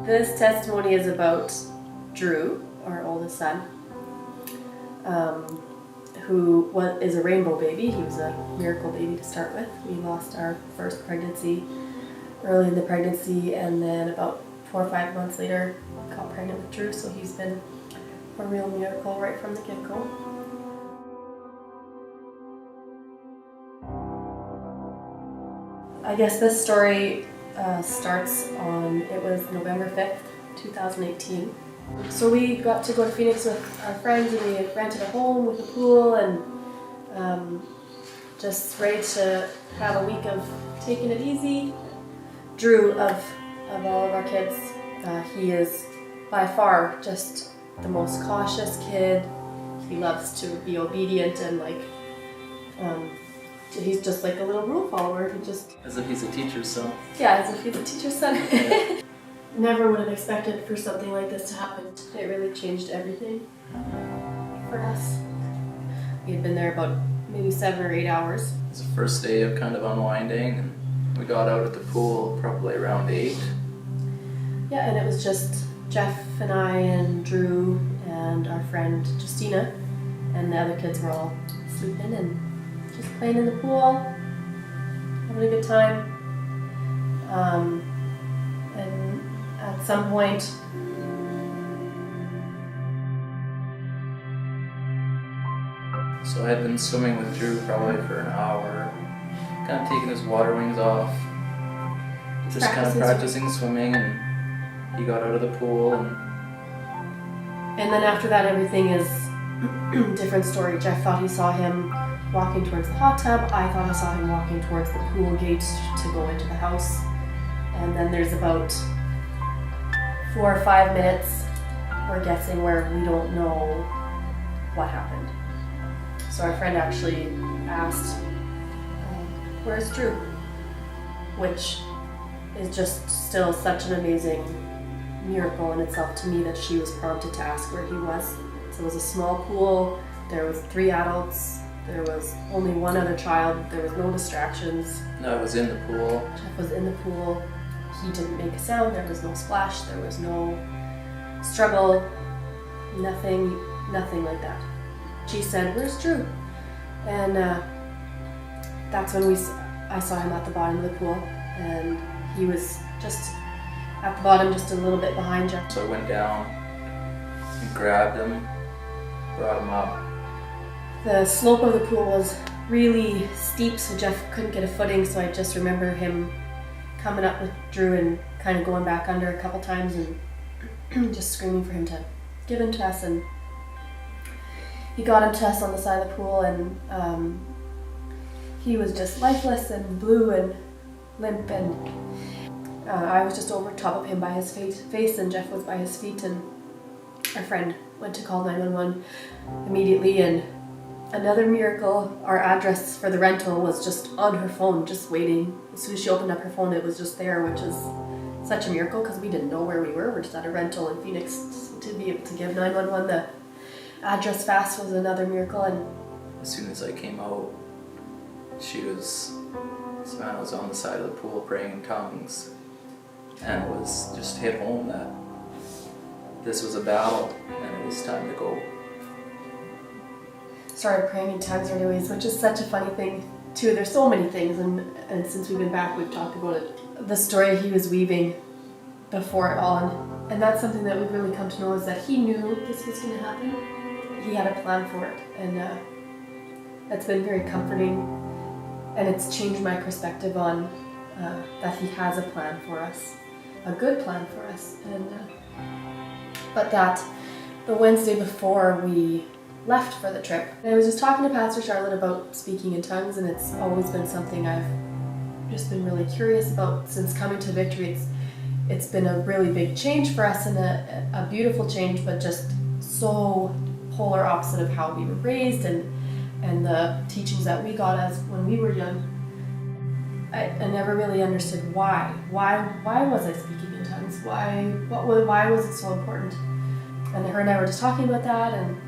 This testimony is about Drew, our oldest son, who is a rainbow baby. He was a miracle baby to start with. We lost our first pregnancy early in the pregnancy, and then about 4 or 5 months later got pregnant with Drew, so he's been a real miracle right from the get-go. I guess this story starts on, it was November 5th, 2018. So we got to go to Phoenix with our friends, and we rented a home with a pool, and just ready to have a week of taking it easy. Drew, of all of our kids, he is by far just the most cautious kid. He loves to be obedient and he's just like a little rule follower. He just... As if he's a teacher's son. Yeah, as if he's a teacher's son. Yeah. Never would have expected for something like this to happen. It really changed everything for us. We had been there about maybe 7 or 8 hours. It was the first day of kind of unwinding, and we got out at the pool probably around 8. Yeah, and it was just Jeff and I and Drew and our friend Justina, and the other kids were all sleeping and just playing in the pool, having a good time. And at some point, so I had been swimming with Drew probably for an hour, kind of taking his water wings off, just kind of practicing swimming, and he got out of the pool. And then after that, everything is a different story. Jeff thought he saw him walking towards the hot tub. I thought I saw him walking towards the pool gate to go into the house. And then there's about 4 or 5 minutes, we're guessing, where we don't know what happened. So our friend actually asked, where's Drew? Which is just still such an amazing miracle in itself to me, that she was prompted to ask where he was. So it was a small pool, there was 3 adults, there was only 1 other child, there was no distractions. No, I was in the pool. Jeff was in the pool. He didn't make a sound, there was no splash, there was no struggle, nothing like that. She said, where's Drew? And that's when I saw him at the bottom of the pool, and he was just at the bottom, just a little bit behind Jeff. So I went down and grabbed him, brought him up. The slope of the pool was really steep, so Jeff couldn't get a footing, so I just remember him coming up with Drew and kind of going back under a couple times and just screaming for him to give him to us. And he got him to us on the side of the pool, and he was just lifeless and blue and limp, and I was just over top of him by his face, and Jeff was by his feet, and our friend went to call 911 immediately. And another miracle, our address for the rental was just on her phone, just waiting. As soon as she opened up her phone, it was just there, which is such a miracle because we didn't know where we were. We're just at a rental in Phoenix. To be able to give 911 the address fast was another miracle. And as soon as I came out, Savanna was on the side of the pool praying in tongues, and it was just hit home that this was a battle and it was time to go. Started praying in tongues anyways, which is such a funny thing too. There's so many things, and since we've been back, we've talked about it. The story he was weaving before it all, and that's something that we've really come to know, is that he knew this was going to happen. He had a plan for it, and that's been very comforting, and it's changed my perspective on that he has a plan for us, a good plan for us. And but that the Wednesday before we left for the trip, and I was just talking to Pastor Charlotte about speaking in tongues, and it's always been something I've just been really curious about since coming to Victory. It's been a really big change for us, and a beautiful change, but just so polar opposite of how we were raised and the teachings that we got as when we were young. I never really understood why was I speaking in tongues? Why was it so important? And her and I were just talking about that, and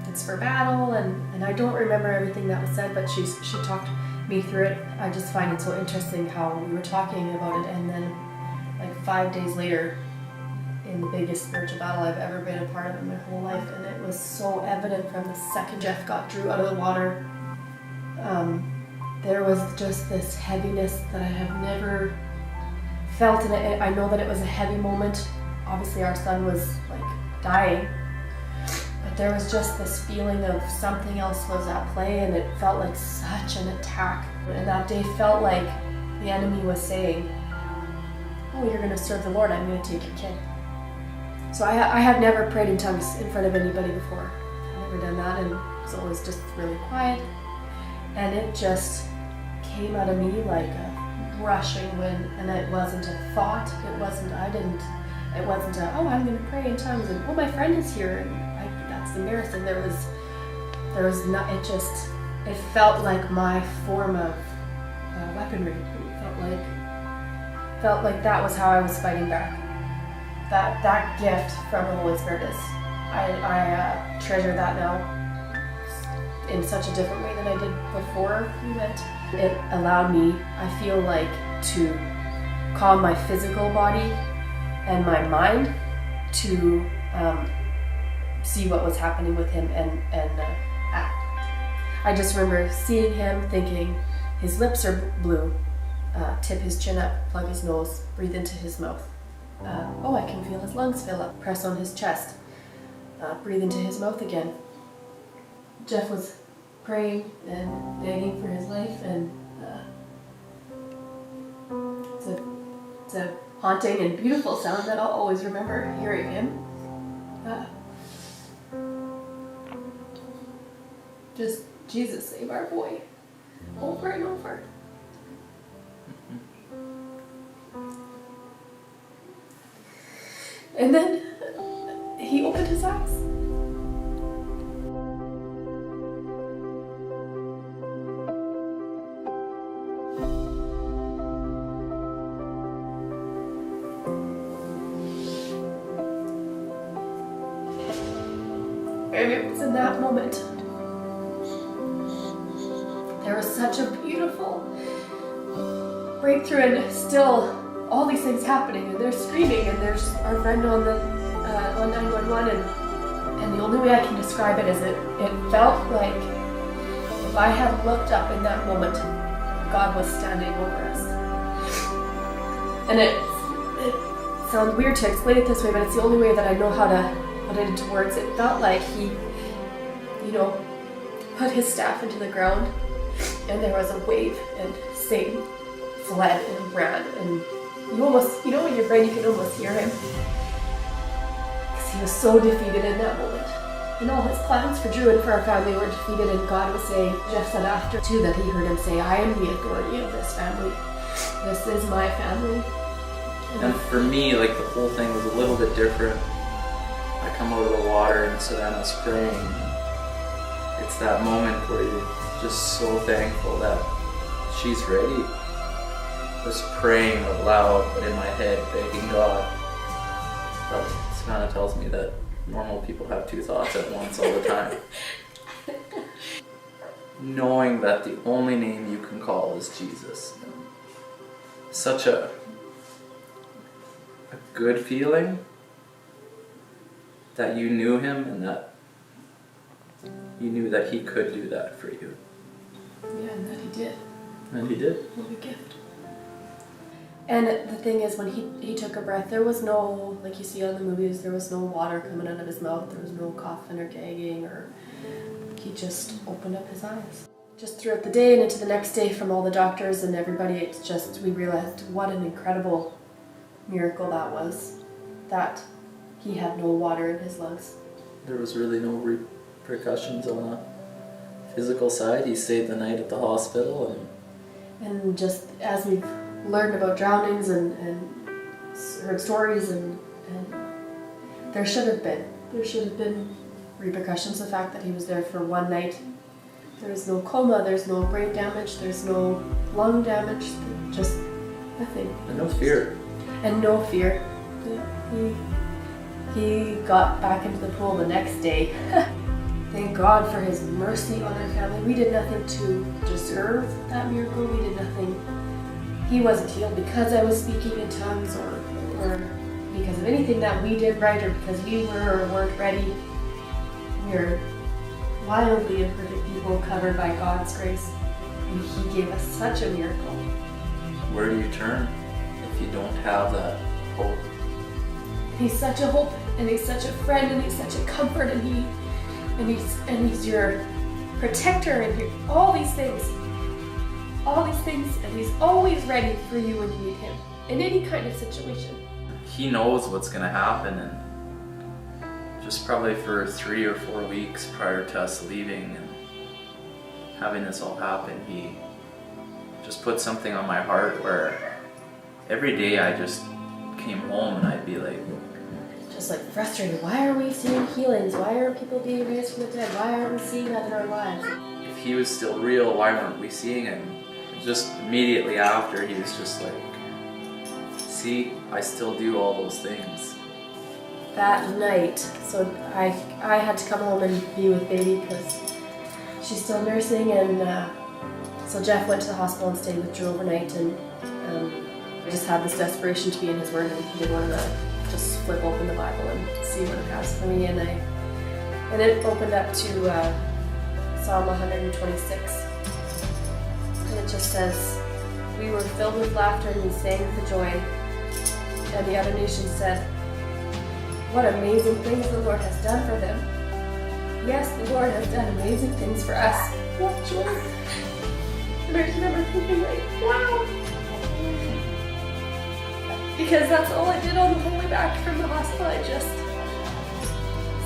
it's for battle, and I don't remember everything that was said, but she talked me through it. I just find it so interesting how we were talking about it, and then like 5 days later, in the biggest spiritual battle I've ever been a part of in my whole life, and it was so evident from the second Jeff got Drew out of the water. There was just this heaviness that I have never felt, and I know that it was a heavy moment. Obviously our son was like dying, but there was just this feeling of something else was at play, and it felt like such an attack. And that day felt like the enemy was saying, oh, you're going to serve the Lord, I'm going to take your kid. So I have never prayed in tongues in front of anybody before. I've never done that, and it's always just really quiet. And it just came out of me like a rushing wind, and it wasn't a thought. It wasn't a, oh, I'm going to pray in tongues, and oh, my friend is here, and that's embarrassing. There was not, it felt like my form of weaponry. It felt like that was how I was fighting back. That gift from the Holy Spirit is, I treasure that now in such a different way than I did before we went. It allowed me, I feel like, to calm my physical body and my mind to see what was happening with him and act. I just remember seeing him, thinking his lips are blue, tip his chin up, plug his nose, breathe into his mouth. Oh, I can feel his lungs fill up, press on his chest, breathe into his mouth again. Jeff was praying and begging for his life, and it's a haunting and beautiful sound that I'll always remember hearing him. Just, Jesus, save our boy, over and over. And then he opened his eyes. And it was in that moment, there was such a beautiful breakthrough, and still all these things happening, and they're screaming, and there's our friend on 911, and the only way I can describe it is it felt like if I had looked up in that moment, God was standing over us. And it sounds weird to explain it this way, but it's the only way that I know how to put it into words. It felt like he, put his staff into the ground, and there was a wave, and Satan fled and ran, and you almost, in your brain you can almost hear him, because he was so defeated in that moment. And all his plans for Drew and for our family were defeated, and God was saying, Jeff said after too, that he heard him say, I am the authority of this family. This is my family. And for me, like, the whole thing was a little bit different. I come out of the water and Savanna's praying. It's that moment where you're just so thankful that she's ready. Just praying out loud, but in my head, begging God. But Savanna tells me that normal people have two thoughts at once all the time. Knowing that the only name you can call is Jesus. Such a good feeling that you knew him and that you knew that he could do that for you. Yeah, and that he did. And he did. What a gift. And the thing is, when he took a breath, there was no, like you see on the movies, there was no water coming out of his mouth, there was no coughing or gagging, or he just opened up his eyes. Just throughout the day and into the next day, from all the doctors and everybody, it's just, we realized what an incredible miracle that was, that he had no water in his lungs. There was really no repercussions on the physical side. He stayed the night at the hospital, and just as we've learned about drownings and heard stories, and there should have been repercussions. The fact that he was there for one night, there's no coma, there's no brain damage, there's no lung damage, just nothing. And no fear. And no fear. He got back into the pool the next day. thank God for his mercy on our family. We did nothing to deserve that miracle. We did nothing. He wasn't healed because I was speaking in tongues or because of anything that we did right or because we were or weren't ready. We are wildly imperfect people covered by God's grace. And he gave us such a miracle. Where do you turn if you don't have that hope? He's such a hope, and he's such a friend, and he's such a comfort, and he's your protector, and all these things, and he's always ready for you when you need him in any kind of situation. He knows what's going to happen, and just probably for 3 or 4 weeks prior to us leaving and having this all happen, he just put something on my heart where every day I just came home and I'd be like, just like frustrated. Why are we seeing healings? Why are people being raised from the dead? Why aren't we seeing that in our lives? if he was still real, why weren't we seeing him? Just immediately after, he was just like, see, I still do all those things. That night, so I had to come home and be with baby because she's still nursing, and so Jeff went to the hospital and stayed with Drew overnight, and I just had this desperation to be in his word, and he did want to just flip open the Bible and see what it has for me, and it opened up to Psalm 126, and it just says, "We were filled with laughter and we sang for joy, and the other nations said, what amazing things the Lord has done for them. Yes, the Lord has done amazing things for us." What joy! And I just remember thinking like, wow. Because that's all I did on the whole way back from the hospital. I just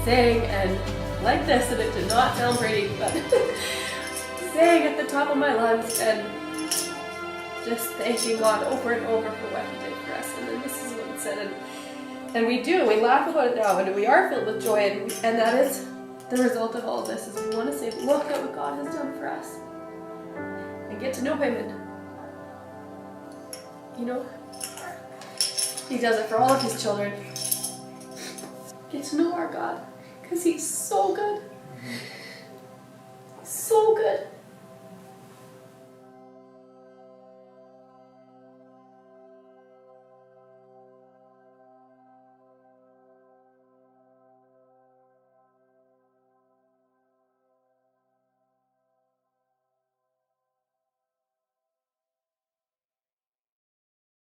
sang and like this, and it did not sound pretty, but sang at the top of my lungs and just thanking God over and over for what he did for us. And then this is what it said. And we laugh about it now, and we are filled with joy, and that is the result of all of this, is we want to say, look at what God has done for us, and get to know him, and he does it for all of his children. Get to know our God, because he's so good.